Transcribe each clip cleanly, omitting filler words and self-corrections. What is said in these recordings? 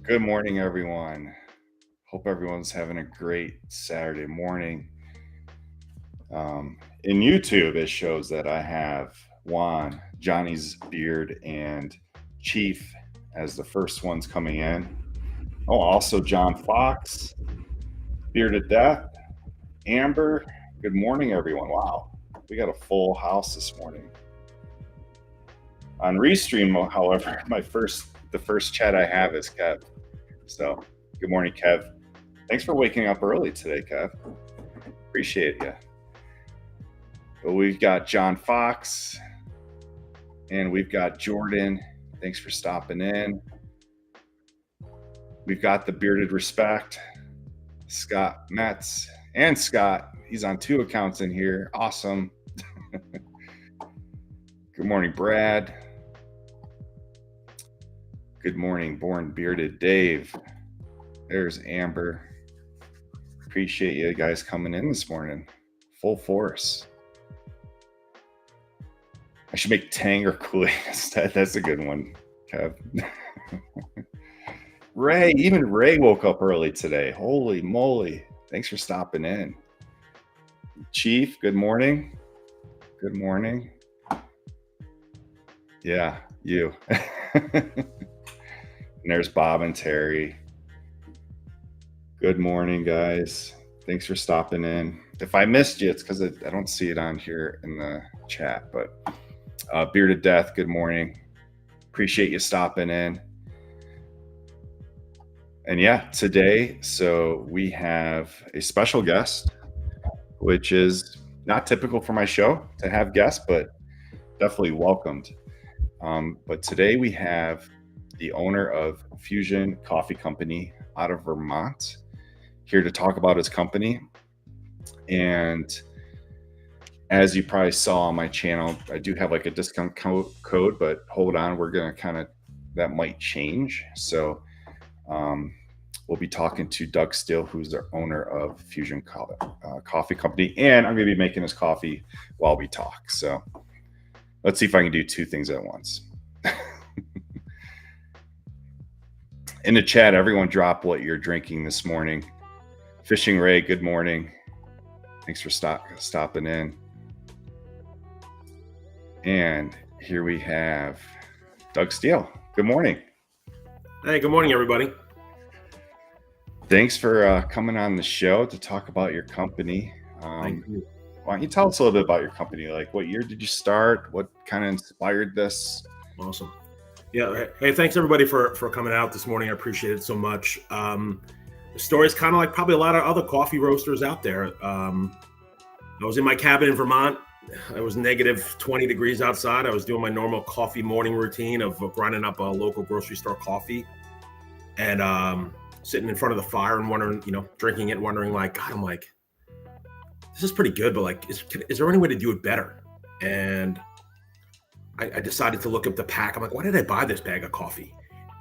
Good morning, everyone. Hope everyone's having a great Saturday morning. In YouTube, it shows that I have Juan, Johnny's Beard, and Chief as the first ones coming in. Oh, also John Fox, Bearded Death, Amber. Good morning, everyone. Wow, we got a full house this morning. On Restream, however, the first chat I have is Kev. So, good morning, Kev. Thanks for waking up early today, Kev. Appreciate you. But we've got John Fox and we've got Jordan. Thanks for stopping in. We've got the Bearded Respect, Scott Metz, and Scott. He's on 2 accounts in here. Awesome. Good morning, Brad. Good morning, Born Bearded Dave. There's Amber. Appreciate you guys coming in this morning. Full force. I should make Tang or Kool-Aid instead. That's a good one, Kev. Ray, even Ray woke up early today. Holy moly. Thanks for stopping in. Chief, good morning. Good morning. Yeah, you. And there's Bob and Terry. Good morning, guys. Thanks for stopping in. If I missed you, it's because I don't see it on here in the chat, but Bearded Death, good morning. Appreciate you stopping in. And yeah, today, so we have a special guest, which is not typical for my show to have guests, but definitely welcomed. But today we have the owner of Fuzion Coffee Company out of Vermont, here to talk about his company. And as you probably saw on my channel, I do have like a discount code, but hold on, we're going to that might change. So we'll be talking to Doug Steele, who's the owner of Fuzion Coffee Company. And I'm going to be making his coffee while we talk. So let's see if I can do 2 things at once. In the chat, everyone drop what you're drinking this morning. Fishing Ray, good morning. Thanks for stopping in. And here we have Doug Steele. Good morning. Hey, good morning, everybody. Thanks for coming on the show to talk about your company. Thank you. Why don't you tell us a little bit about your company? Like, what year did you start? What kind of inspired this? Awesome. Yeah. Hey, thanks everybody for coming out this morning. I appreciate it so much. The story is kind of like probably a lot of other coffee roasters out there. I was in my cabin in Vermont. It was negative 20 degrees outside. I was doing my normal coffee morning routine of grinding up a local grocery store coffee and sitting in front of the fire and wondering, drinking it, wondering like, God, I'm like, this is pretty good, but like, is there any way to do it better? And I decided to look up the pack. I'm like, why did I buy this bag of coffee?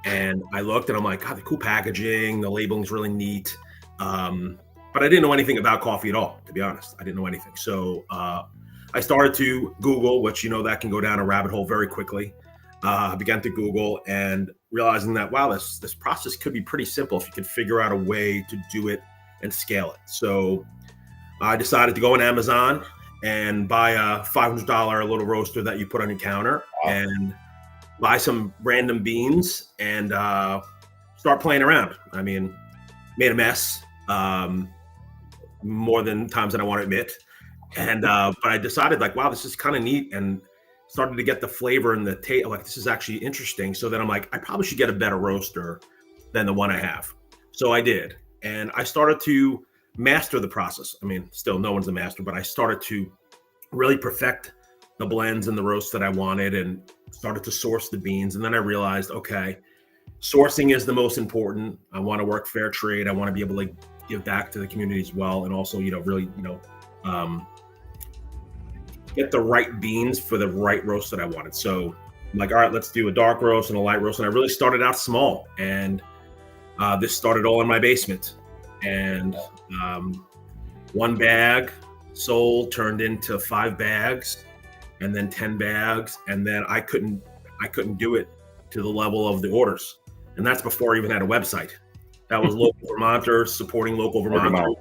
And I looked and I'm like, God, the cool packaging, the labeling's really neat. But I didn't know anything about coffee at all, to be honest. I didn't know anything. So I started to Google, which, that can go down a rabbit hole very quickly. I began to Google and realizing that, wow, this process could be pretty simple if you could figure out a way to do it and scale it. So I decided to go on Amazon and buy a $500 little roaster that you put on your counter and buy some random beans and start playing around. I mean, made a mess more than times than I want to admit. And but I decided like, wow, this is kind of neat, and started to get the flavor and the taste. Like, this is actually interesting. So then I'm like, I probably should get a better roaster than the one I have. So I did, and I started to master the process. I mean, still no one's a master, but I started to really perfect the blends and the roast that I wanted, and started to source the beans. And then I realized, okay, sourcing is the most important. I want to work fair trade. I want to be able to give back to the community as well, and also, really, get the right beans for the right roast that I wanted. So I'm like, all right, let's do a dark roast and a light roast. And I really started out small, and this started all in my basement. And one bag sold turned into 5 bags, and then 10 bags, and then I couldn't do it to the level of the orders. and that's before I even had a website. That was local Vermonters supporting local Vermonters,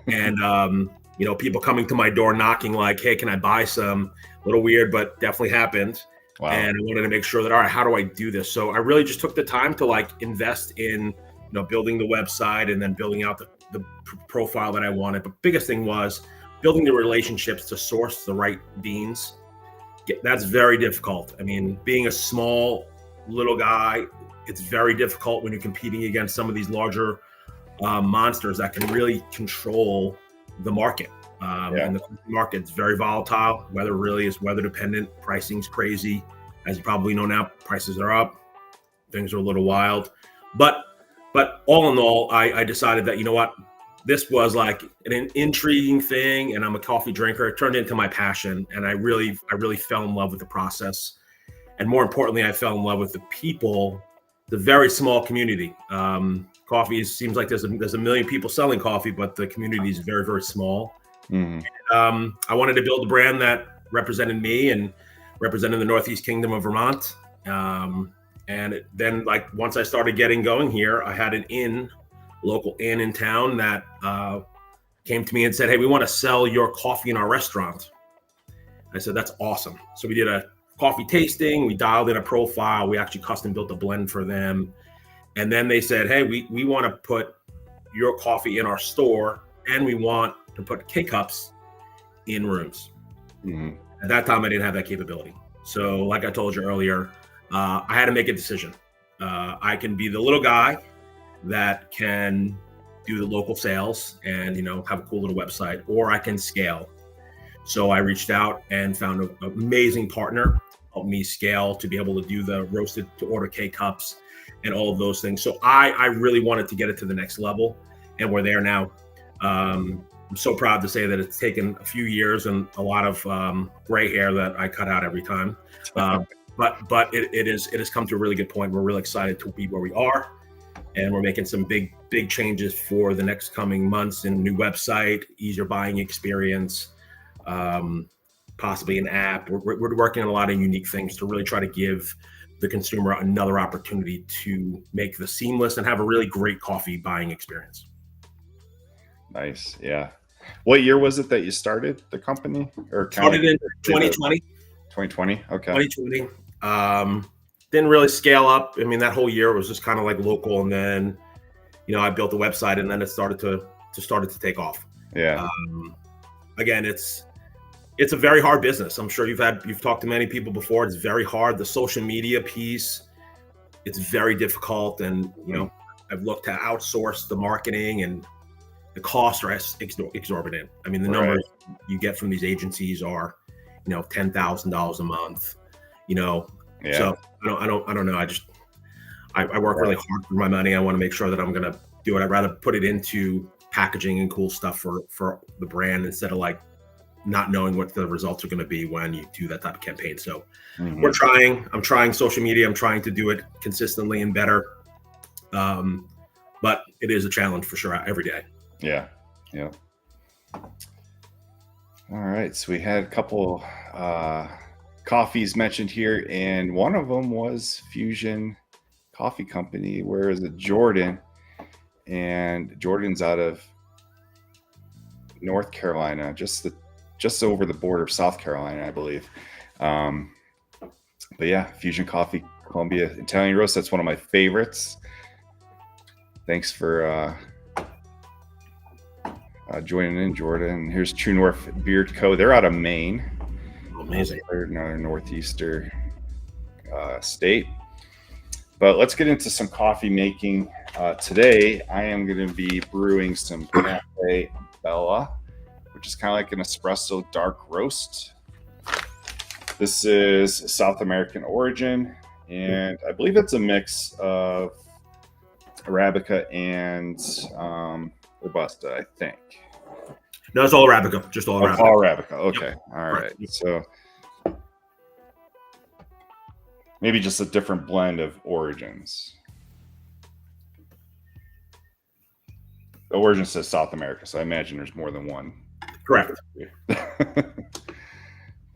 and people coming to my door knocking like, "Hey, can I buy some?" A little weird, but definitely happened. Wow. And I wanted to make sure that, all right, how do I do this? So I really just took the time to like invest in building the website and then building out the profile that I wanted. But biggest thing was building the relationships to source the right beans. That's very difficult. I mean, being a small little guy, it's very difficult when you're competing against some of these larger monsters that can really control the market. And the market's very volatile. Weather really is weather dependent. Pricing's crazy. As you probably know now, prices are up. Things are a little wild. But all in all, I decided that, you know what, this was like an intriguing thing, and I'm a coffee drinker. It turned into my passion, and I really fell in love with the process. And more importantly, I fell in love with the people, the very small community. Coffee seems like there's a million people selling coffee, but the community is very, very small. Mm-hmm. I wanted to build a brand that represented me and represented the Northeast Kingdom of Vermont. And then, like, once I started getting going here, I had local inn in town that came to me and said, "Hey, we want to sell your coffee in our restaurant." I said, "That's awesome." So we did a coffee tasting. We dialed in a profile. We actually custom built a blend for them. And then they said, "Hey, we want to put your coffee in our store, and we want to put K-Cups in rooms." Mm-hmm. At that time, I didn't have that capability. So like I told you earlier, I had to make a decision. I can be the little guy that can do the local sales and, have a cool little website, or I can scale. So I reached out and found an amazing partner, helped me scale to be able to do the roasted to order K-Cups and all of those things. So I really wanted to get it to the next level, and we're there now. I'm so proud to say that it's taken a few years and a lot of gray hair that I cut out every time. But it has come to a really good point. We're really excited to be where we are, and we're making some big changes for the next coming months in a new website, easier buying experience, possibly an app. We're working on a lot of unique things to really try to give the consumer another opportunity to make the seamless and have a really great coffee buying experience. Nice. Yeah. What year was it that you started the company? Or started in 2020. 2020. Okay. 2020. Didn't really scale up. I mean, that whole year was just kind of like local, and then, I built a website, and then it started to take off. Yeah. Again, it's a very hard business. I'm sure you've talked to many people before. It's very hard. The social media piece, it's very difficult, and I've looked to outsource the marketing, and the costs are exorbitant. I mean, the numbers you get from these agencies are, $10,000 a month. Yeah. So I don't know. I work really hard for my money. I want to make sure that I'm going to do it. I'd rather put it into packaging and cool stuff for the brand instead of like not knowing what the results are going to be when you do that type of campaign. So I'm trying social media. I'm trying to do it consistently and better. But it is a challenge for sure every day. Yeah. Yeah. All right. So we had a couple coffees mentioned here, and one of them was Fuzion Coffee Company. Where is it? Jordan. And Jordan's out of North Carolina, just over the border of South Carolina, I believe. But yeah, Fuzion Coffee, Columbia Italian roast. That's one of my favorites. Thanks for joining in, Jordan. Here's True North Beer Co. They're out of Maine. Amazing. They're another northeastern state. But let's get into some coffee making. Today, I am going to be brewing some Cafe Bella, which is kind of like an espresso dark roast. This is South American origin, and I believe it's a mix of Arabica and Robusta, I think. No, it's all Arabica. Just all Arabica. All Arabica. Okay. Yep. All right. So maybe just a different blend of origins. The origin says South America, so I imagine there's more than one. Correct. But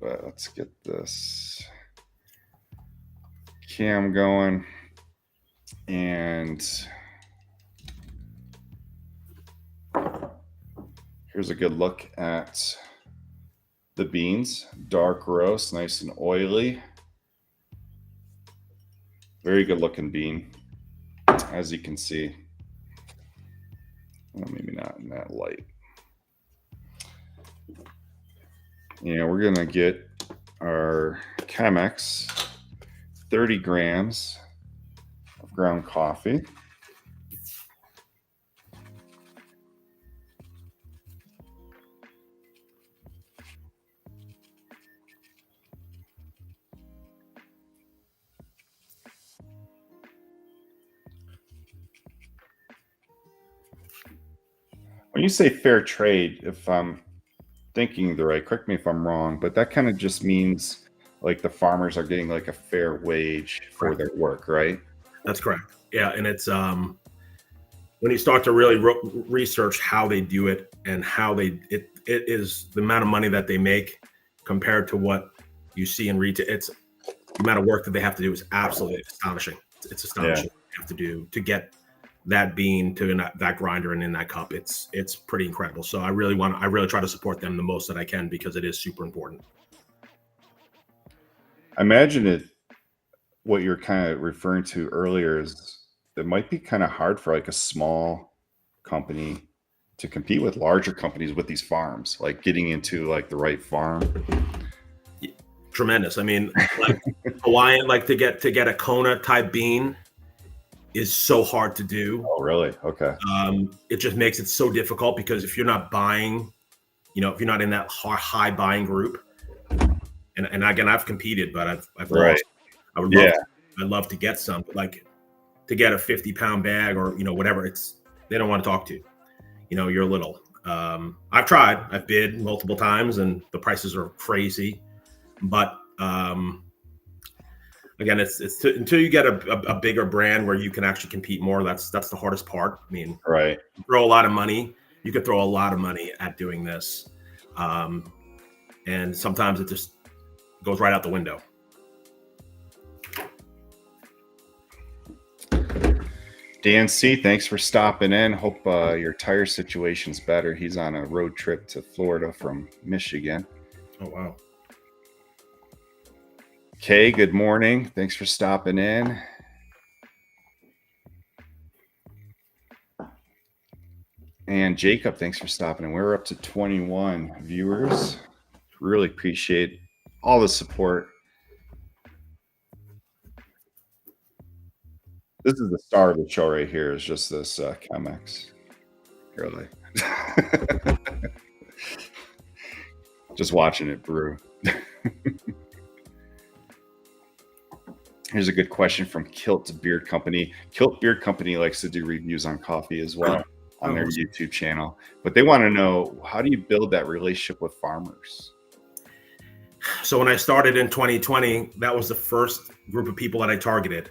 let's get this cam going. And here's a good look at the beans. Dark roast, nice and oily. Very good looking bean, as you can see. Well, maybe not in that light. Yeah, we're gonna get our Chemex 30 grams of ground coffee. When you say fair trade, if I'm thinking the right, correct me if I'm wrong, but that kind of just means like the farmers are getting like a fair wage for their work, right? That's correct. Yeah, and it's when you start to really research how they do it and how it is the amount of money that they make compared to what you see in retail. It's the amount of work that they have to do is absolutely astonishing. It's astonishing what they have to do to get that bean to that grinder and in that cup. It's pretty incredible. So I really try to support them the most that I can because it is super important. I imagine what you're kind of referring to earlier is it might be kind of hard for like a small company to compete with larger companies with these farms, like getting into like the right farm. Tremendous. I mean, like Hawaiian, like to get a Kona type bean is so hard to do. Oh, really? Okay. It just makes it so difficult because if you're not buying, if you're not in that high buying group, and again, I've competed, but I've Right. lost. I'd love to get some, but like to get a 50-pound bag or whatever, they don't want to talk to you. You're little. I've tried. I've bid multiple times, and the prices are crazy. But again, it's until you get a bigger brand where you can actually compete more. That's the hardest part. I mean, right. You throw a lot of money. You could throw a lot of money at doing this, and sometimes it just goes right out the window. Dan C, thanks for stopping in. Hope your tire situation's better. He's on a road trip to Florida from Michigan. Oh, wow. Kay, good morning. Thanks for stopping in. And Jacob, thanks for stopping in. We're up to 21 viewers. Really appreciate all the support. This is the star of the show right here. Is just this Chemex. Really. Just watching it brew. Here's a good question from Kilt Beard Company. Kilt Beard Company likes to do reviews on coffee as well on their YouTube channel. But they want to know, how do you build that relationship with farmers? So when I started in 2020, that was the first group of people that I targeted.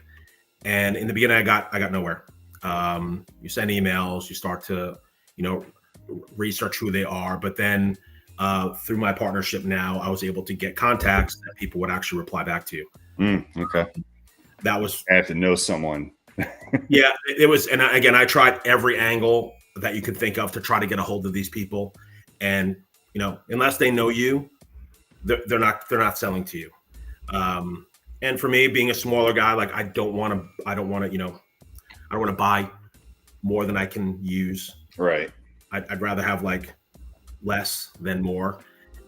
And in the beginning, I got nowhere. You send emails, you start to, research who they are. But then through my partnership now, I was able to get contacts that people would actually reply back to. Okay. That was. I have to know someone. Yeah, it was. And again, I tried every angle that you could think of to try to get a hold of these people. And, unless they know you, they're not selling to you. And for me, being a smaller guy, like I don't want to buy more than I can use. Right. I'd rather have like less than more.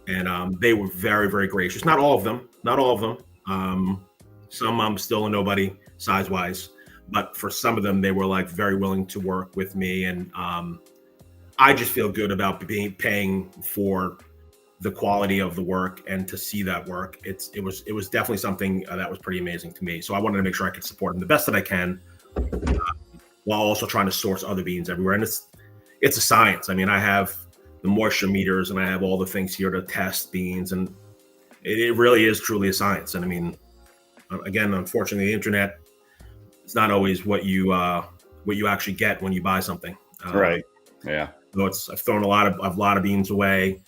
And they were very, very gracious. Not all of them. Some I'm still a nobody size wise, but for some of them, they were like very willing to work with me. And I just feel good about paying for the quality of the work and to see that work. It was definitely something that was pretty amazing to me. So I wanted to make sure I could support them the best that I can, while also trying to source other beans everywhere. And it's a science. I mean, I have the moisture meters and I have all the things here to test beans, and it really is truly a science. And I mean, again, unfortunately, the internet is not always what you actually get when you buy something. Right. Yeah. So I've thrown a lot of beans away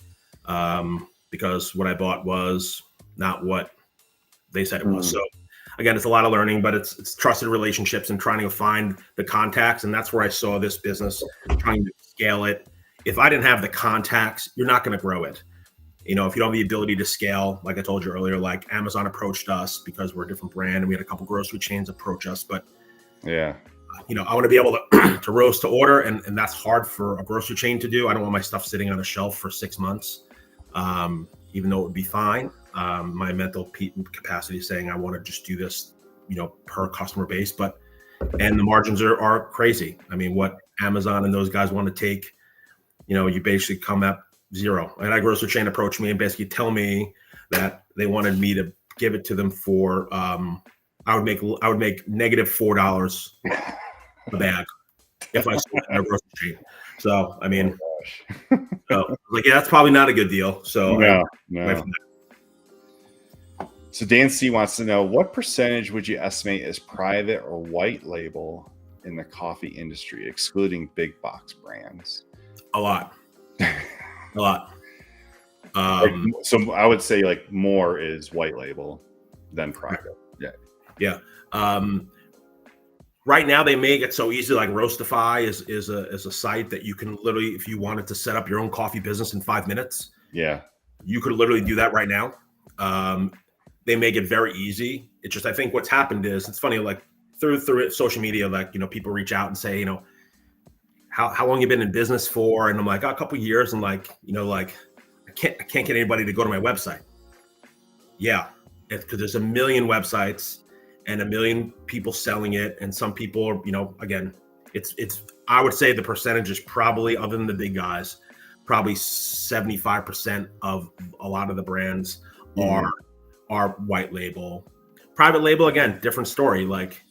because what I bought was not what they said it was. So again, it's a lot of learning, but it's trusted relationships and trying to find the contacts. And that's where I saw this business, trying to scale it. If I didn't have the contacts, you're not going to grow it. If you don't have the ability to scale, like I told you earlier, like Amazon approached us because we're a different brand, and we had a couple grocery chains approach us. But yeah, I want to be able to to roast to order, and that's hard for a grocery chain to do. I don't want my stuff sitting on a shelf for 6 months, even though it would be fine. My mental capacity is saying I want to just do this, per customer base, and the margins are crazy. I mean, what Amazon and those guys want to take, you basically come at zero. And a grocery chain approached me and basically tell me that they wanted me to give it to them for, I would make negative $4 a bag if I sold it in a grocery chain. So, I mean, yeah, that's probably not a good deal. So, no. So Dan C wants to know, what percentage would you estimate is private or white label in the coffee industry, excluding big box brands? A lot. A lot. So I would say like more is white label than private. Yeah. Right now they make it so easy. Like Roastify is a site that you can literally, if you wanted to set up your own coffee business in 5 minutes, you could literally do that right now. They make it very easy. It's just, I think what's happened is, it's funny, like through social media, like, people reach out and say, how long you been in business for? And I'm like, a couple of years. And like, I can't get anybody to go to my website. Yeah. Because there's a million websites and a million people selling it. And some people are, again, it's, I would say the percentage is probably, other than the big guys, probably 75% of a lot of the brands are white label. Private label, again, different story. Like,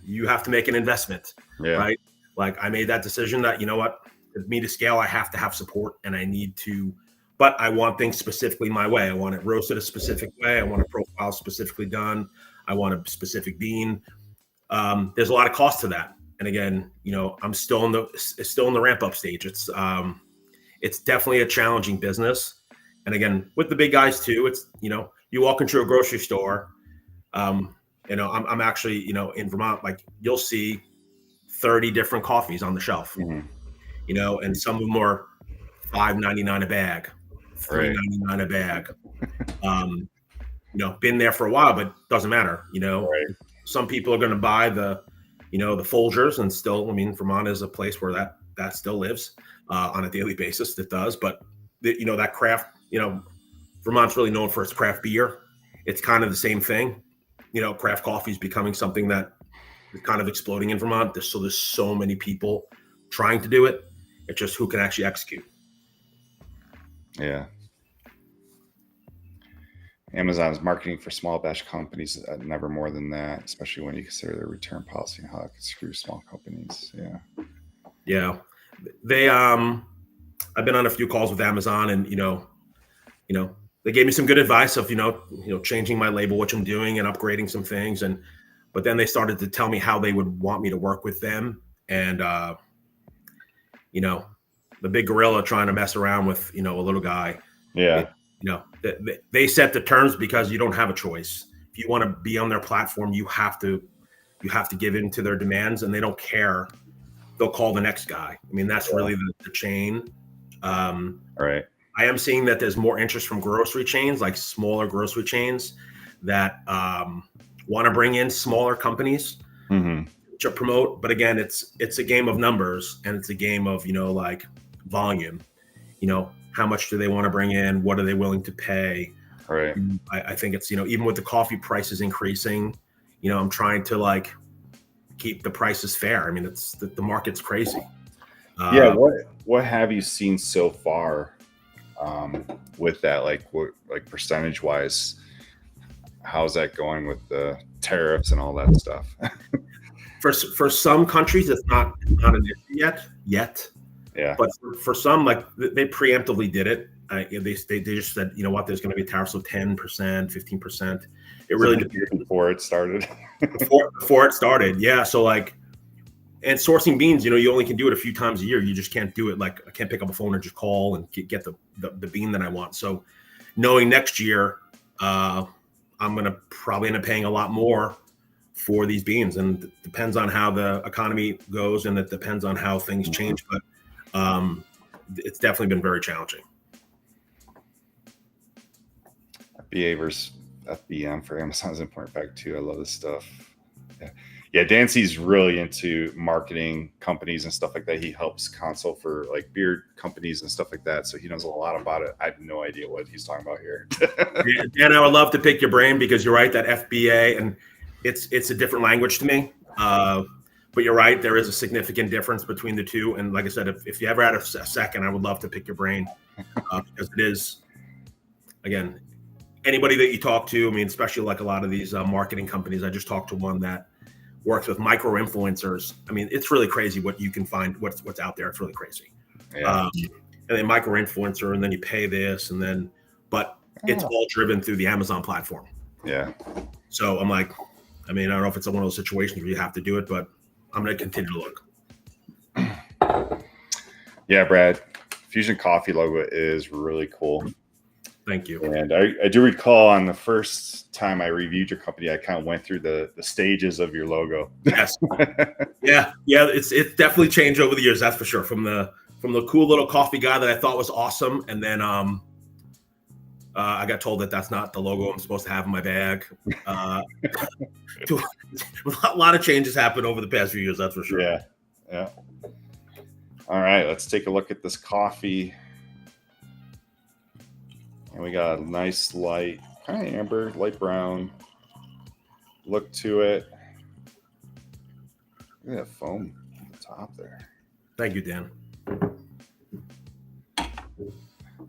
you have to make an investment, right? Like, I made that decision that, for me to scale, I have to have support, and I need to, but I want things specifically my way. I want it roasted a specific way. I want a profile specifically done. I want a specific bean. There's a lot of cost to that. And again, I'm still in the ramp up stage. It's definitely a challenging business. And again, with the big guys too, it's, you walk into a grocery store, I'm actually, in Vermont, like, you'll see 30 different coffees on the shelf, and some of them are $5.99 a bag, $3.99 a bag. Been there for a while, but doesn't matter. Some people are going to buy the Folgers, and still, I mean, Vermont is a place where that still lives on a daily basis. It does, but that craft, Vermont's really known for its craft beer. It's kind of the same thing. Craft coffee is becoming something that is kind of exploding in Vermont. There's so many people trying to do it. It's just who can actually execute. Yeah. Amazon's marketing for small batch companies, never more than that, especially when you consider their return policy and how it can screw small companies. Yeah. They, I've been on a few calls with Amazon, and, they gave me some good advice of, changing my label, which I'm doing, and upgrading some things. But then they started to tell me how they would want me to work with them. And, the big gorilla trying to mess around with, a little guy. They set the terms because you don't have a choice. If you want to be on their platform, you have to give in to their demands, and they don't care. They'll call the next guy. I mean, that's really the chain. Right. I am seeing that there's more interest from grocery chains, like smaller grocery chains that want to bring in smaller companies to promote. But again, it's a game of numbers, and it's a game of, like volume. How much do they want to bring in? What are they willing to pay? Right. I think it's, even with the coffee prices increasing, I'm trying to like keep the prices fair. I mean, it's the market's crazy. What have you seen so far with that? Like percentage wise, how's that going with the tariffs and all that stuff? For some countries, it's not an issue yet. Yeah. But for some, like, they preemptively did it. They just said, you know what, there's going to be tariffs of 10%, 15%. It really depends. Before it started. before it started, yeah. So like, and sourcing beans, you only can do it a few times a year. You just can't do it. Like, I can't pick up a phone and just call and get the bean that I want. So knowing next year, I'm going to probably end up paying a lot more for these beans, and it depends on how the economy goes, and it depends on how things change. But it's definitely been very challenging. FBA versus FBM for Amazon is important fact too. I love this stuff. Yeah, Dancy's really into marketing companies and stuff like that. He helps consult for like beer companies and stuff like that. So he knows a lot about it. I have no idea what he's talking about here. Dan, I would love to pick your brain, because you're right, that FBA, and it's a different language to me. But you're right, there is a significant difference between the two. And like I said, if you ever had a second, I would love to pick your brain, because it is, again, anybody that you talk to, I mean, especially like a lot of these marketing companies. I just talked to one that works with micro influencers. I mean, it's really crazy what you can find, what's out there. It's really crazy. Yeah. And then micro influencer, and then you pay this, and then, but it's all driven through the Amazon platform. Yeah. So I'm like, I mean, I don't know if it's one of those situations where you have to do it, but I'm going to continue to look. Yeah, Brad, Fuzion Coffee logo is really cool. Thank you. And I do recall on the first time I reviewed your company, I kind of went through the stages of your logo. Yes. Yeah. It's definitely changed over the years. That's for sure. From the cool little coffee guy that I thought was awesome, and then I got told that that's not the logo I'm supposed to have in my bag. A lot of changes happened over the past few years. That's for sure. Yeah. All right, let's take a look at this coffee. And we got a nice light, kind of amber, light brown look to it. Look at that foam on the top there. Thank you, Dan.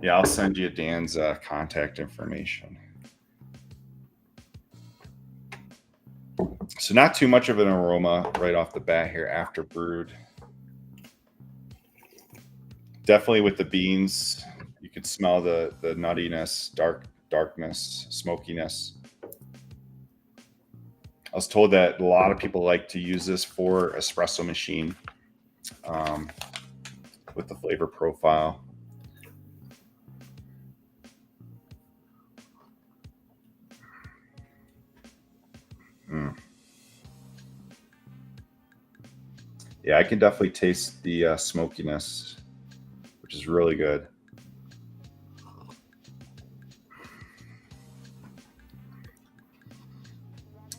Yeah, I'll send you Dan's contact information. So not too much of an aroma right off the bat here after brewed. Definitely with the beans, you can smell the nuttiness, darkness, smokiness. I was told that a lot of people like to use this for espresso machine with the flavor profile. Yeah, I can definitely taste the smokiness, which is really good.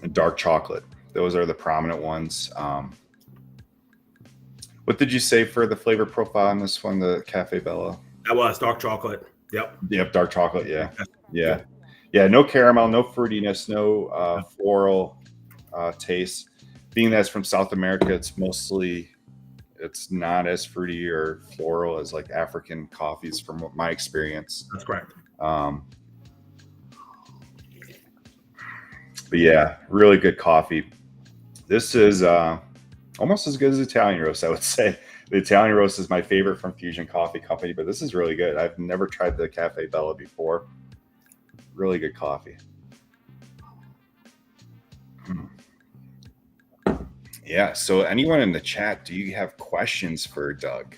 And dark chocolate. Those are the prominent ones. What did you say for the flavor profile on this one, the Cafe Bella? That was dark chocolate. Yep, dark chocolate, yeah. No caramel, no fruitiness, no floral taste. Being that's from South America, it's not as fruity or floral as like African coffees from my experience. That's correct. But yeah, really good coffee. This is almost as good as Italian roast, I would say. The Italian roast is my favorite from Fuzion Coffee Company, but this is really good. I've never tried the Cafe Bella before. Really good coffee. Yeah, so anyone in the chat, do you have questions for Doug?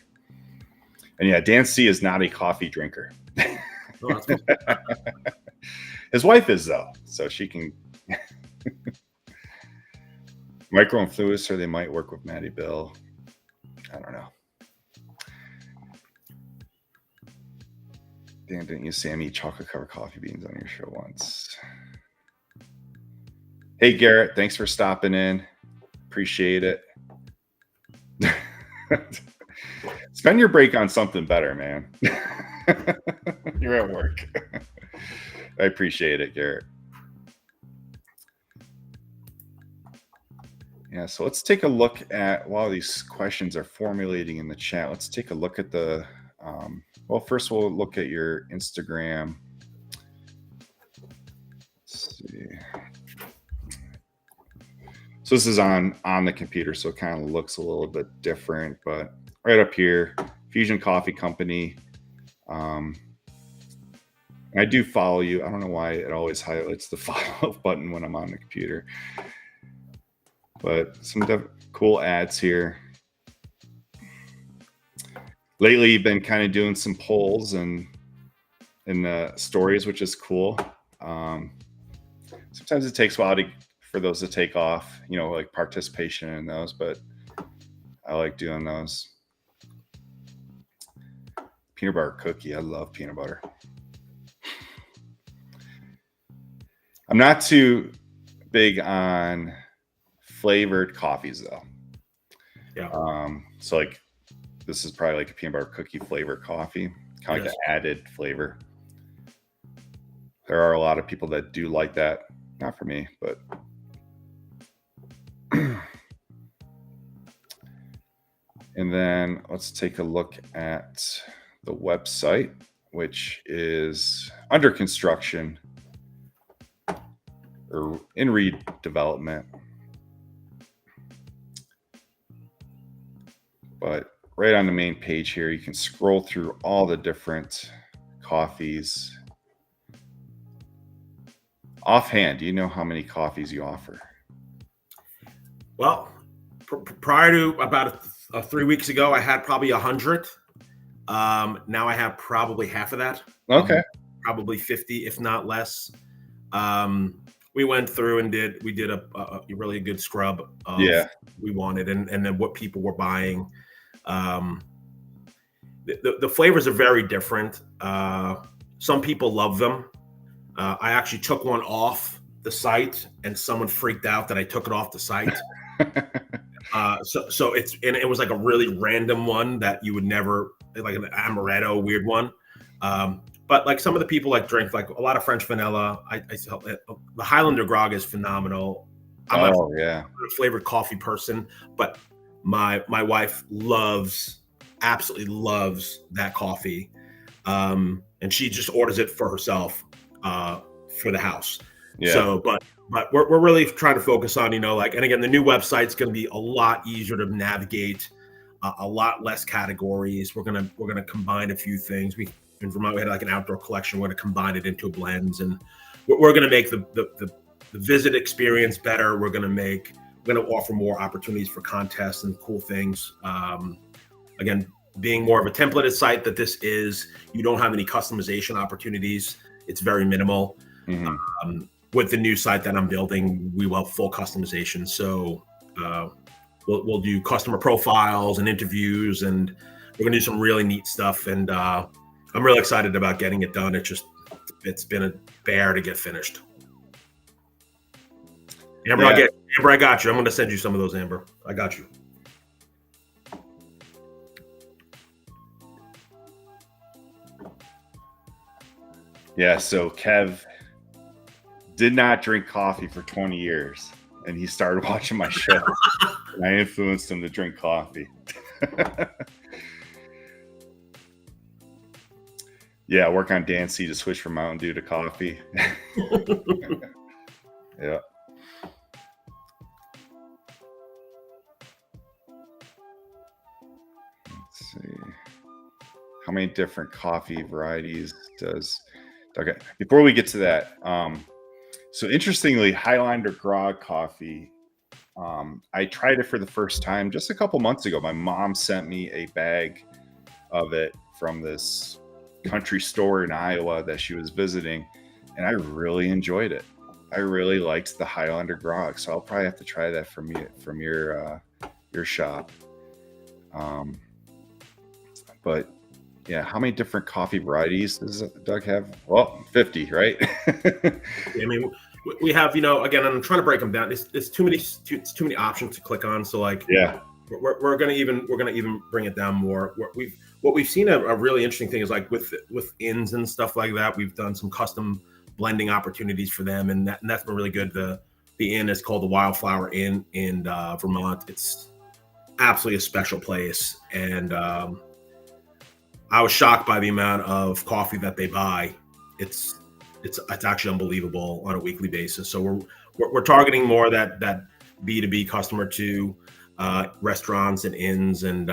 And yeah, Dan C is not a coffee drinker. Oh, that's cool. His wife is, though, so she can. Micro-influencer, they might work with Maddie Bill. I don't know. Dan, didn't you say I eat chocolate-covered coffee beans on your show once? Hey, Garrett, thanks for stopping in. Appreciate it. Spend your break on something better, man. You're at work. I appreciate it, Garrett. Yeah, so let's take a look at, while these questions are formulating in the chat, let's take a look at the, well, first we'll look at your Instagram. Let's see. So this is on the computer, so it kind of looks a little bit different, but right up here, Fuzion Coffee Company. I do follow you. I don't know why it always highlights the follow button when I'm on the computer. But some cool ads here. Lately, you've been kind of doing some polls and in the stories, which is cool. Sometimes it takes a while to for those to take off, like participation in those, but I like doing those. Peanut butter cookie. I love peanut butter. I'm not too big on flavored coffees though. Yeah. So like this is probably like a peanut butter cookie flavored coffee, kind of like an added flavor. There are a lot of people that do like that. Not for me, but and then let's take a look at the website, which is under construction or in redevelopment. But right on the main page here, you can scroll through all the different coffees. Offhand, do you know how many coffees you offer? Well, prior to about 3 weeks ago, I had probably 100. Now I have probably half of that. Okay. Probably 50, if not less. We went through and we did a really good scrub of what we wanted and then what people were buying. The flavors are very different. Some people love them. I actually took one off the site and someone freaked out that I took it off the site. So it was like a really random one that you would never, like an amaretto weird one. But like some of the people like drink like a lot of French vanilla. The Highlander grog is phenomenal. I'm not a flavored coffee person, but my wife absolutely loves that coffee. And she just orders it for herself for the house. Yeah. So, but we're really trying to focus on, and again, the new website's going to be a lot easier to navigate, a lot less categories. We're gonna combine a few things. In Vermont, we had like an outdoor collection. We're going to combine it into a blends, and we're going to make the visit experience better. We're going to offer more opportunities for contests and cool things. Again, being more of a templated site that this is, you don't have any customization opportunities. It's very minimal. Mm-hmm. With the new site that I'm building, we will have full customization. So we'll do customer profiles and interviews, and we're going to do some really neat stuff. And I'm really excited about getting it done. It's been a bear to get finished. Amber, I got you. I'm going to send you some of those, Amber. I got you. Yeah, so Kev did not drink coffee for 20 years, and he started watching my show, and I influenced him to drink coffee. Yeah, work on Dan C to switch from Mountain Dew to coffee. Yeah. Let's see. How many different coffee varieties does... Okay, before we get to that, so interestingly, Highlander grog coffee, I tried it for the first time just a couple months ago. My mom sent me a bag of it from this country store in Iowa that she was visiting, and I really enjoyed it. I really liked the Highlander grog, so I'll probably have to try that from your shop. But yeah, how many different coffee varieties does Doug have? Well, 50, right? I mean, we have, again, I'm trying to break them down. It's too many options to click on. So like, yeah, we're gonna even bring it down more. What we've seen a really interesting thing is like with inns and stuff like that. We've done some custom blending opportunities for them, and that's been really good. The inn is called the Wildflower Inn in Vermont. It's absolutely a special place, and I was shocked by the amount of coffee that they buy. It's actually unbelievable on a weekly basis. So we're targeting more that B2B customer to restaurants and inns, and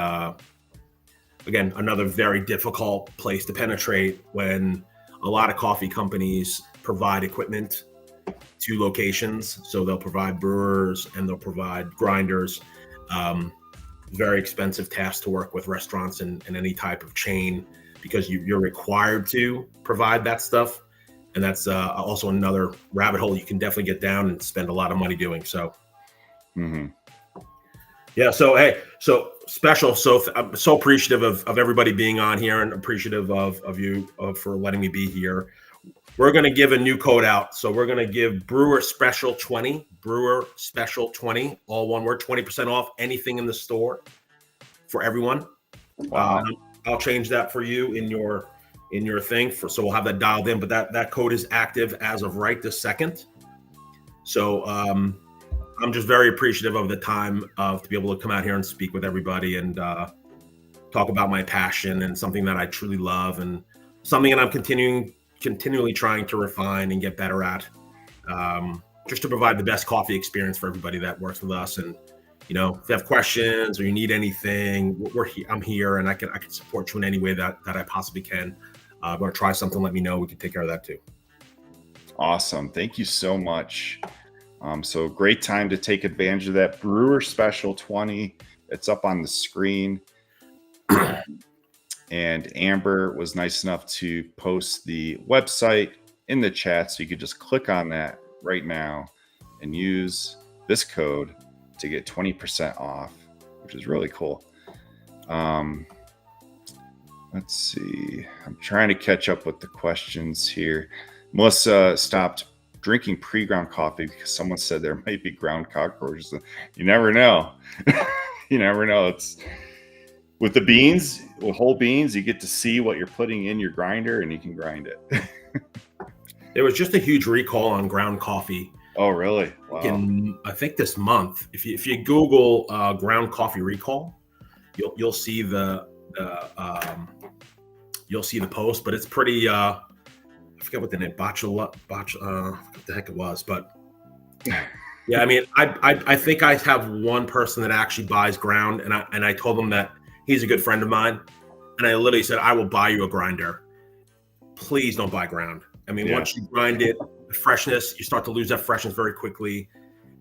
again, another very difficult place to penetrate when a lot of coffee companies provide equipment to locations. So they'll provide brewers and they'll provide grinders. Very expensive task to work with restaurants and any type of chain, because you're required to provide that stuff. and that's also another rabbit hole you can definitely get down and spend a lot of money doing. So, yeah. So hey, so special. So I'm so appreciative of everybody being on here, and appreciative of you for letting me be here. We're going to give a new code out. So we're going to give Brewer Special 20, Brewer Special 20, all one word, 20% off anything in the store for everyone. Wow. I'll change that for you in your thing, so we'll have that dialed in. But that code is active as of right this second. So I'm just very appreciative of the time to be able to come out here and speak with everybody and talk about my passion and something that I truly love, and something that I'm continually trying to refine and get better at, just to provide the best coffee experience for everybody that works with us. And if you have questions or you need anything, I'm here, and I can support you in any way that I possibly can. I'm going to try something, let me know. We can take care of that too. Awesome. Thank you so much. So great time to take advantage of that Brewer Special 20. It's up on the screen. And Amber was nice enough to post the website in the chat, so you could just click on that right now and use this code to get 20% off, which is really cool. Let's see. I'm trying to catch up with the questions here. Melissa stopped drinking pre-ground coffee because someone said there might be ground cockroaches. You never know. You never know. It's with the beans, with whole beans, you get to see what you're putting in your grinder, and you can grind it. There was just a huge recall on ground coffee. Oh, really? Wow. I think this month, if you Google ground coffee recall, you'll see the post. But it's pretty. I forget what the name what the heck it was, but yeah. I mean, I think I have one person that actually buys ground, and I told him that he's a good friend of mine, and I literally said, I will buy you a grinder. Please don't buy ground. I mean, once you grind it, the freshness, you start to lose that freshness very quickly.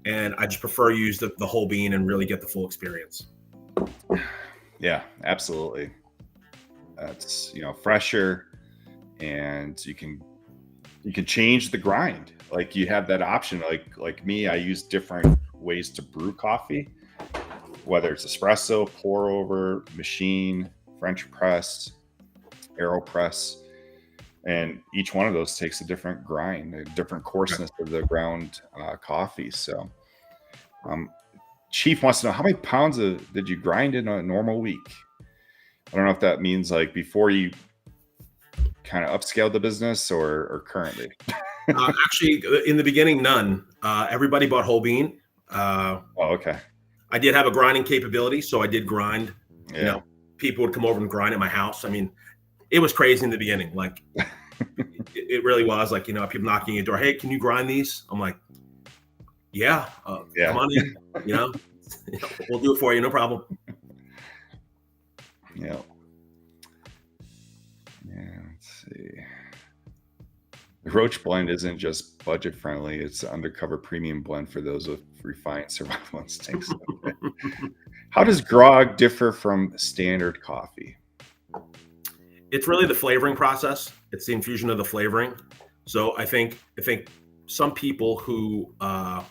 And I just prefer to use the whole bean and really get the full experience. Yeah, absolutely. That's, fresher, and you can change the grind. Like, you have that option. Like me, I use different ways to brew coffee, whether it's espresso, pour over, machine, French press, AeroPress. And each one of those takes a different grind, a different coarseness of the ground coffee. So Chief wants to know, how many pounds did you grind in a normal week? I don't know if that means like before you kind of upscaled the business or currently. Actually, in the beginning, none. Everybody bought whole bean. Okay. I did have a grinding capability, so I did grind. Yeah. People would come over and grind at my house. I mean, it was crazy in the beginning. Like, it really was. Like, people knocking at your door. Hey, can you grind these? I'm like, yeah. Come on in. We'll do it for you. No problem. Yeah. Let's see. The Roach blend isn't just budget friendly. It's an undercover premium blend for those with refined survival instincts. How does grog differ from standard coffee? It's really the flavoring process. It's the infusion of the flavoring. So I think some people who how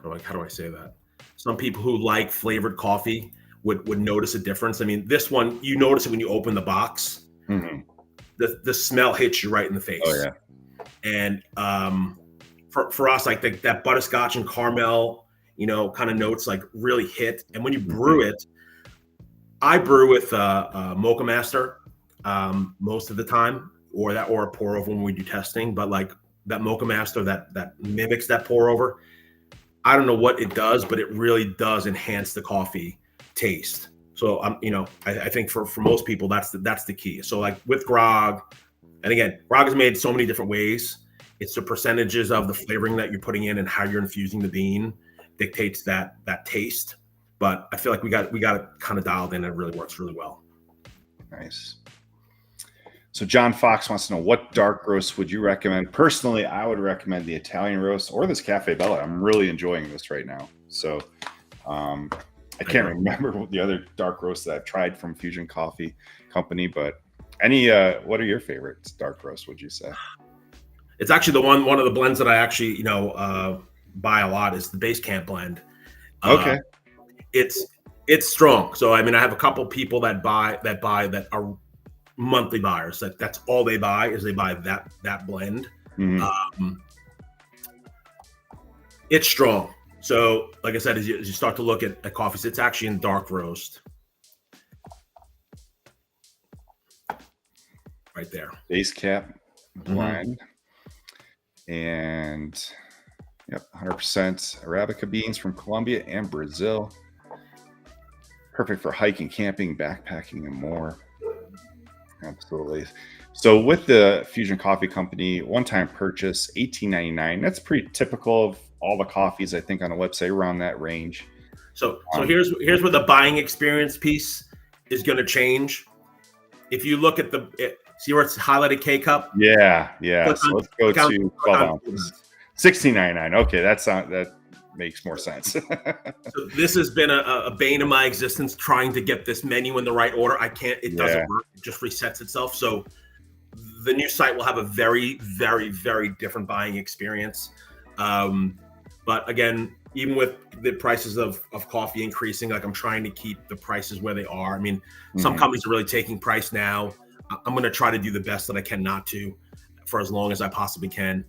do I say that? Some people who like flavored coffee would notice a difference. I mean, this one, you notice it when you open the box. Mm-hmm. The smell hits you right in the face. Oh yeah. And for us, I think that butterscotch and caramel, kind of notes like really hit. And when you brew it, I brew with Mocha Master most of the time, or a pour over when we do testing. But like that Mocha Master that mimics that pour over, I don't know what it does, but it really does enhance the coffee taste. So I think for most people that's the key. So like with grog, and again, grog is made so many different ways. It's the percentages of the flavoring that you're putting in and how you're infusing the bean dictates that taste. But I feel like we got it kind of dialed in, and it really works really well. Nice. So John Fox wants to know, what dark roast would you recommend? Personally, I would recommend the Italian roast or this Cafe Bella. I'm really enjoying this right now. So I can't remember the other dark roast that I've tried from Fuzion Coffee Company, but what are your favorites dark roast, would you say? It's actually the one of the blends that I actually buy a lot is the Base Camp blend. Okay. It's strong. So I mean, I have a couple people that are monthly buyers. That's all they buy is they buy that blend. It's strong. So like I said, as you start to look at coffees, it's actually in dark roast. Right there. Base Cap blend. And yep, 100% Arabica beans from Colombia and Brazil. Perfect for hiking, camping, backpacking, and more. Absolutely. So with the Fuzion Coffee Company, one-time purchase, $18.99. That's pretty typical of all the coffees, I think, on the website, around that range. So here's where the buying experience piece is going to change. If you look at see where it's highlighted K cup? Yeah. So let's go to 12 ounces. $16.99. Okay, that makes more sense. So this has been a bane of my existence, trying to get this menu in the right order. I can't. It doesn't work. It just resets itself. So the new site will have a very, very, very different buying experience. But again, even with the prices of coffee increasing, like I'm trying to keep the prices where they are. I mean, some companies are really taking price now. I'm going to try to do the best that I can not to for as long as I possibly can.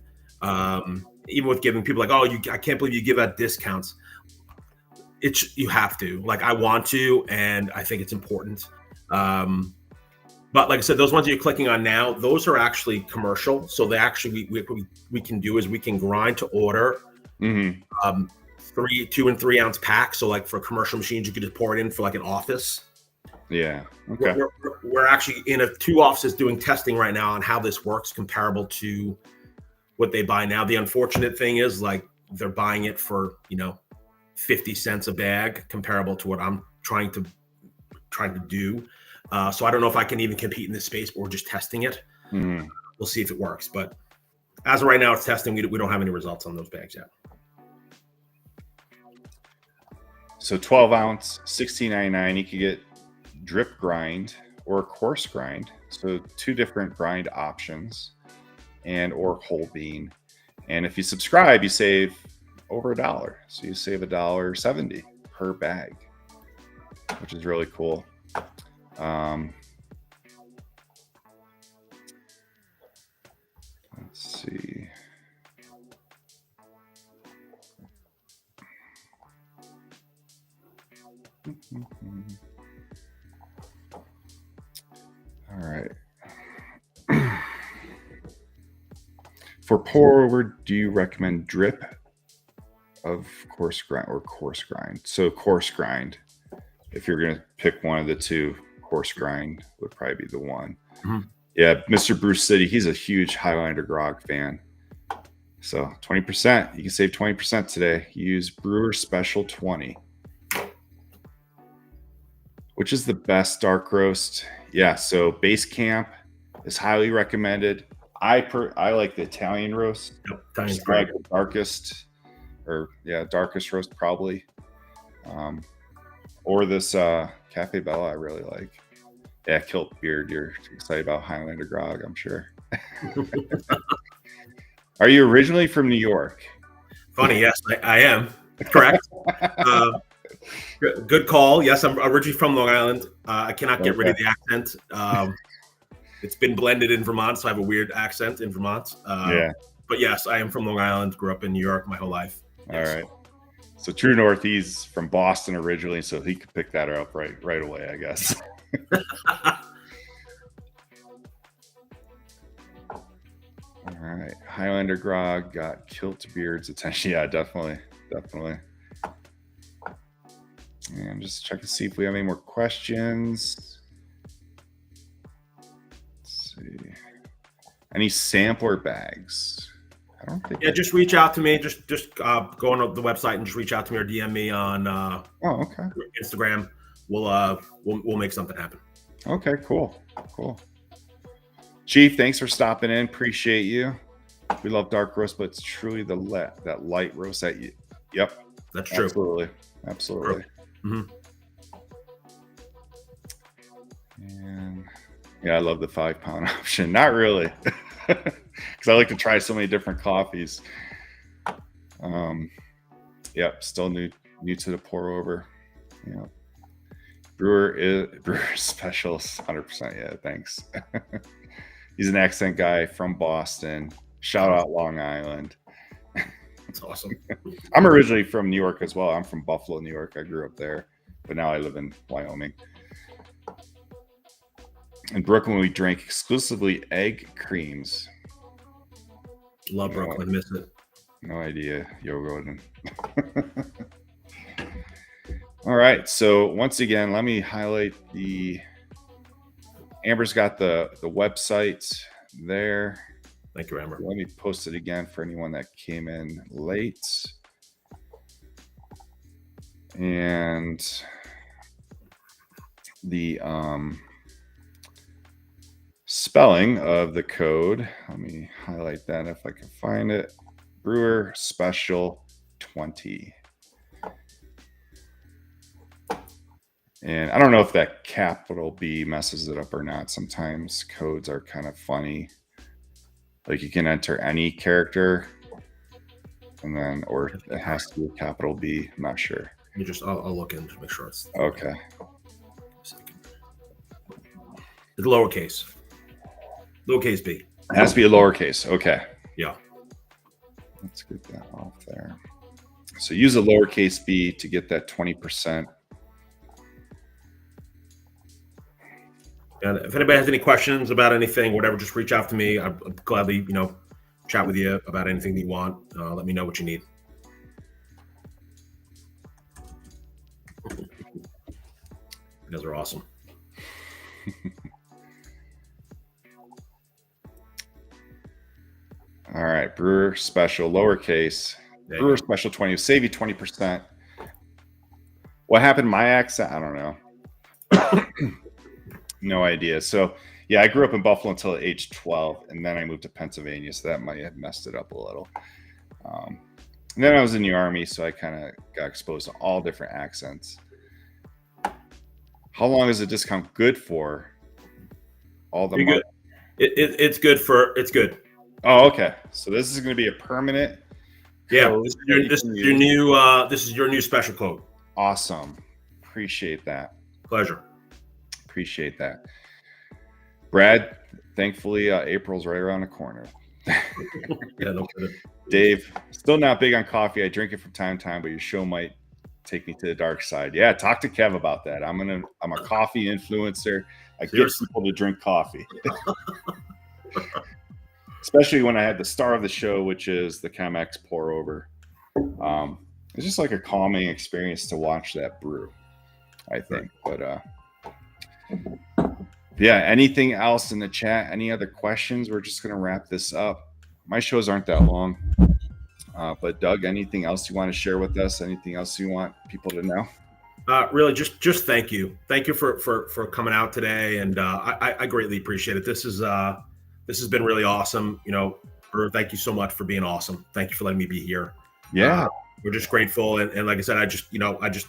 Even with giving people like, I can't believe you give out discounts. You have to. Like, I want to, and I think it's important. But like I said, those ones you're clicking on now, those are actually commercial. So they actually, we can do is we can grind to order 2 and 3 ounce packs. So like for commercial machines, you could just pour it in for like an office. Yeah. Okay. We're actually in 2 offices doing testing right now on how this works comparable to what they buy now. The unfortunate thing is like they're buying it for 50 cents a bag comparable to what I'm trying to do. So I don't know if I can even compete in this space, but we're just testing it. We'll see if it works. But as of right now, it's testing. We don't have any results on those bags yet. So 12 ounce, $16.99. You could get drip grind or coarse grind. So 2 different grind options, or whole bean. And if you subscribe, you save over $1. So you save $1.70 per bag, which is really cool. Let's see. All right. For pour over, do you recommend drip of coarse grind or coarse grind? So coarse grind, if you're going to pick one of the 2, coarse grind would probably be the one. Yeah, Mr. Bruce City, he's a huge Highlander grog fan. So 20%, you can save 20% today. Use Brewer Special 20, which is the best dark roast. Yeah, so Base Camp is highly recommended. I like the Italian roast. Italian's I like the darkest roast probably. Or this Cafe Bella I really like. Yeah, Kilt Beard, you're excited about Highlander grog, I'm sure. Are you originally from New York? Funny, yes, I am. Correct. Good call. Yes, I'm originally from Long Island. I cannot get rid of the accent. It's been blended in Vermont, so I have a weird accent in Vermont. But yes, I am from Long Island. Grew up in New York my whole life. Yes. All right. So true north, he's from Boston originally, so he could pick that up right away, I guess. All right. Highlander grog got Kilt Beard's attention. Yeah, definitely. And just check to see if we have any more questions. Let's see. Any sampler bags? I don't think. Yeah, just reach out to me. Just go on the website and just reach out to me or DM me on Instagram. We'll make something happen. Okay, cool. Chief, thanks for stopping in. Appreciate you. We love dark roast, but it's truly that light roast that you. Yep, that's true. Absolutely. And yeah, I love the 5-pound option. Not really. because I like to try so many different coffees. Yep, still new to the pour over. Yeah. Brewer special 100%. Yeah, thanks. He's an accent guy from Boston. Shout out Long Island. That's awesome. I'm originally from New York as well. I'm from Buffalo, New York. I grew up there, but now I live in Wyoming. In Brooklyn, we drank exclusively egg creams. Love Brooklyn. Miss it. No idea, Yo Gordon. All right. So once again, let me highlight Amber's got the website there. Thank you, Amber. Let me post it again for anyone that came in late. And the spelling of the code, let me highlight that if I can find it. Brewer Special 20. And I don't know if that capital B messes it up or not. Sometimes codes are kind of funny. Like you can enter any character and then, or it has to be a capital B. I'm not sure. I'll look in to make sure it's okay. It's lowercase. Lowercase B. It has to be a lowercase. Okay. Yeah. Let's get that off there. So use a lowercase b to get that 20%. And if anybody has any questions about anything, whatever, just reach out to me. I'd gladly, chat with you about anything that you want. Let me know what you need. You guys are awesome. All right, Brewer Special, lowercase. Brewer Special 20 will save you 20%. What happened to my accent? I don't know. No idea. So, yeah, I grew up in Buffalo until age 12, and then I moved to Pennsylvania, so that might have messed it up a little. And then I was in the Army, so I kind of got exposed to all different accents. How long is the discount good for? All the month? It's good. Oh, okay. So this is going to be a permanent. Yeah, this is your new special code. Awesome. Appreciate that. Pleasure. Appreciate that. Brad, thankfully, April's right around the corner. Yeah, no kidding. Dave, still not big on coffee. I drink it from time to time, but your show might take me to the dark side. Yeah, talk to Kev about that. I'm a coffee influencer. I get people to drink coffee. Especially when I had the star of the show, which is the Chemex pour over. It's just like a calming experience to watch that brew, I think. But yeah, anything else in the chat? Any other questions? We're just going to wrap this up. My shows aren't that long. But Doug, anything else you want to share with us? Anything else you want people to know? Really, just thank you. Thank you for coming out today, and I greatly appreciate it. This has been really awesome. Brewer, thank you so much for being awesome. Thank you for letting me be here. Yeah, we're just grateful, and like I said, I just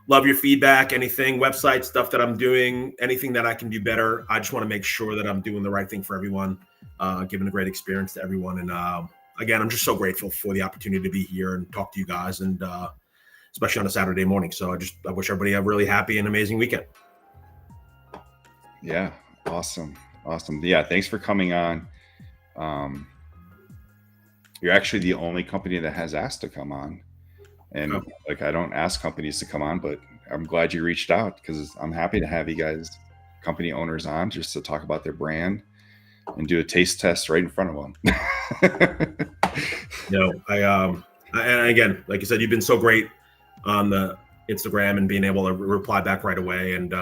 love your feedback. Anything, website stuff that I'm doing, anything that I can do better. I just want to make sure that I'm doing the right thing for everyone, giving a great experience to everyone. And again, I'm just so grateful for the opportunity to be here and talk to you guys, and especially on a Saturday morning. So I wish everybody a really happy and amazing weekend. Yeah, awesome. Yeah, thanks for coming on. You're actually the only company that has asked to come on. And I don't ask companies to come on, but I'm glad you reached out because I'm happy to have you guys, company owners, on just to talk about their brand and do a taste test right in front of them. And again, like you said, you've been so great on the Instagram and being able to reply back right away. And,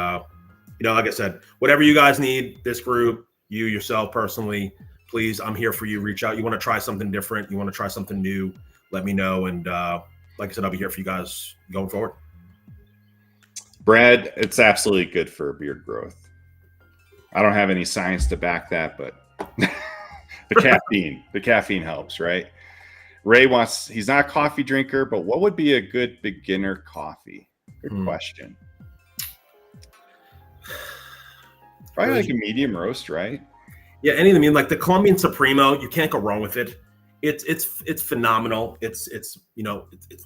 like I said, whatever you guys need, this group, you yourself personally, please, I'm here for you. Reach out. You want to try something different. You want to try something new, let me know. And like I said, I'll be here for you guys going forward. Brad, it's absolutely good for beard growth. I don't have any science to back that, but the caffeine helps, right? Ray he's not a coffee drinker, but what would be a good beginner coffee? Good question. Probably like a medium roast, right? Yeah, any of them. I mean, like the Colombian Supremo, you can't go wrong with it. It's phenomenal. It's it's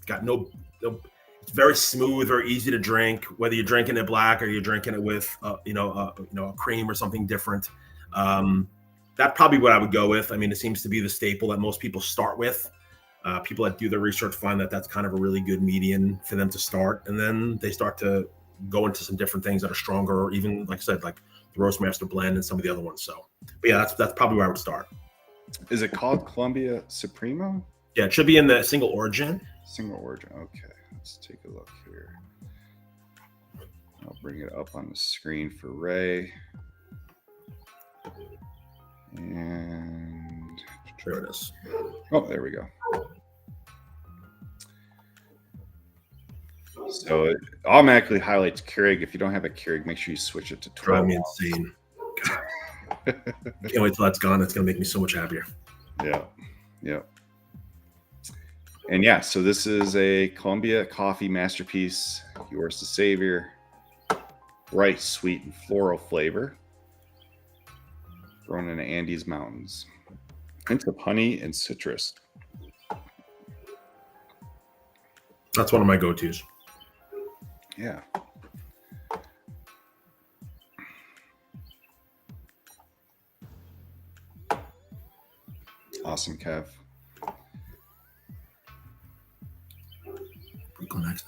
got no, it's very smooth, very easy to drink. Whether you're drinking it black or you're drinking it with a cream or something different. That's probably what I would go with. I mean, it seems to be the staple that most people start with. People that do their research find that that's kind of a really good median for them to start, and then they start to go into some different things that are stronger, or even like I said, like the Roastmaster blend and some of the other ones. So, but yeah, that's probably where I would start. Is it called Columbia Supremo? Yeah, it should be in the single origin. Single origin. Okay, let's take a look here. I'll bring it up on the screen for Ray. And there it is. Oh, there we go. So it automatically highlights Keurig. If you don't have a Keurig, make sure you switch it to 12. Drive me insane. Can't wait till that's gone. It's gonna make me so much happier. Yeah. And yeah, so this is a Columbia coffee masterpiece. Yours to savor. Bright, sweet, and floral flavor. Grown in the Andes Mountains. Hints of honey and citrus. That's one of my go-tos. Yeah. Awesome, Kev.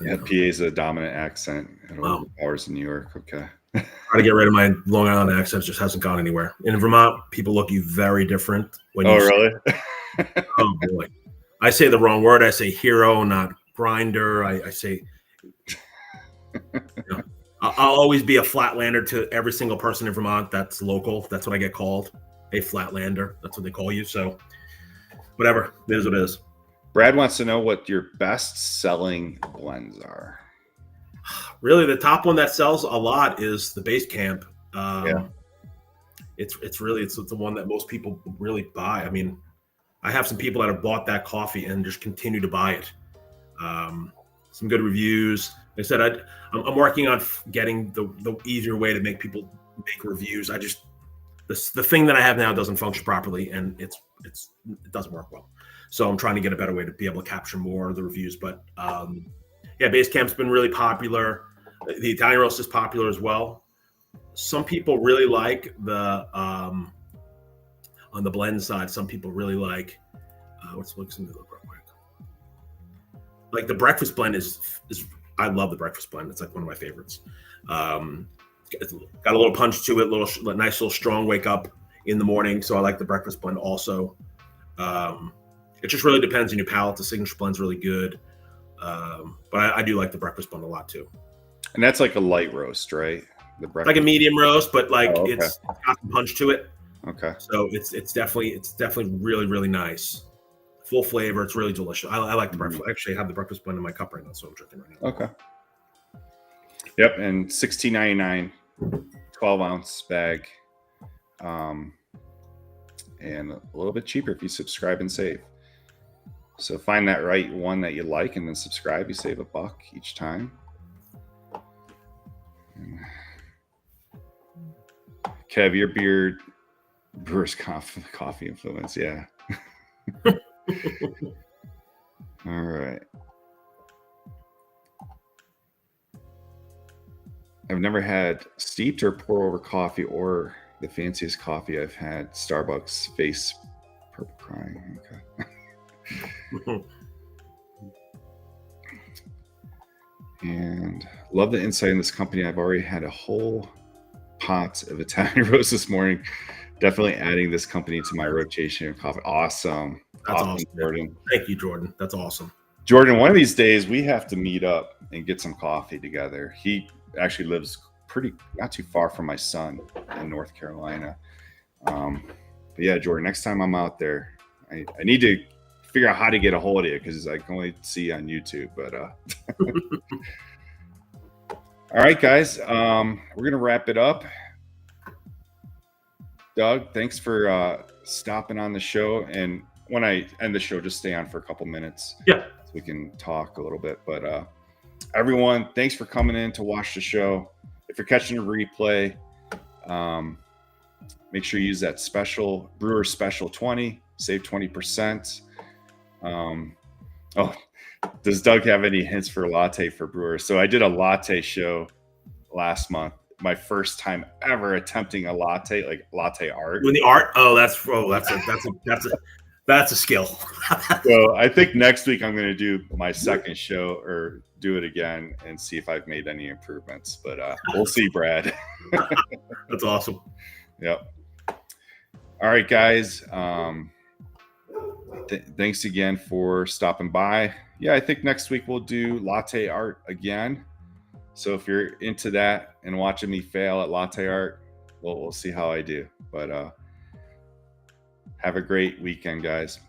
Yeah, PA is a dominant accent. It overpowers in New York. Okay. Try to get rid of my Long Island accent. Just hasn't gone anywhere. In Vermont, people look at you very different when you. Oh, really? Oh boy, I say the wrong word. I say hero, not grinder. I say. I'll always be a flatlander to every single person in Vermont that's local. That's what I get called, a flatlander. That's what they call you. So, whatever. It is what it is. Brad wants to know what your best-selling blends are. Really, the top one that sells a lot is the Base Camp. It's the one that most people really buy. I mean, I have some people that have bought that coffee and just continue to buy it. Some good reviews. Like I said, I'm working on getting the easier way to make people make reviews. The thing that I have now doesn't function properly, and it doesn't work well. So I'm trying to get a better way to be able to capture more of the reviews. But Base Camp's been really popular. The Italian roast is popular as well. Some people really like the on the blend side. Some people really like let's look real quick. Like the breakfast blend is I love the breakfast blend. It's like one of my favorites. It's got a little punch to it, nice little strong wake up in the morning. So I like the breakfast blend also. It just really depends on your palate. The signature blend's really good. But I do like the breakfast blend a lot too. And that's like a light roast, right? The breakfast. Like a medium roast, but it's got some punch to it. Okay. So it's definitely really, really nice. Full flavor. It's really delicious. I like the breakfast. I actually have the breakfast blend in my cup right now, so I'm drinking right now. Okay. Yep, and $16.99, 12-ounce bag. And a little bit cheaper if you subscribe and save. So find that right one that you like and then subscribe. You save $1 each time. Kev, your beard Brewer's coffee influence. Yeah. All right. I've never had steeped or pour over coffee or the fanciest coffee I've had. Starbucks face purple crying. Okay. And love the insight in this company. I've already had a whole pot of Italian roast this morning. Definitely adding this company to my rotation of coffee. Awesome. That's awesome, Jordan. Thank you, Jordan. That's awesome. Jordan, one of these days we have to meet up and get some coffee together. He actually lives not too far from my son in North Carolina. But yeah, Jordan, next time I'm out there, I need to figure out how to get a hold of you because I can only see you on YouTube. But all right, guys, we're gonna wrap it up. Doug, thanks for stopping on the show. And when I end the show, just stay on for a couple minutes. Yeah, so we can talk a little bit. But everyone, thanks for coming in to watch the show. If you're catching a replay, Make sure you use that special Brewer Special 20, save 20%. Oh, does Doug have any hints for latte for Brewer? So I did a latte show last month. My first time ever attempting a latte, like latte art. Doing the art? Oh, that's a skill. So I think next week I'm going to do my second show or do it again and see if I've made any improvements. But we'll see, Brad. That's awesome. Yep. All right, guys. Thanks again for stopping by. Yeah, I think next week we'll do latte art again. So if you're into that and watching me fail at latte art, we'll see how I do. But have a great weekend, guys.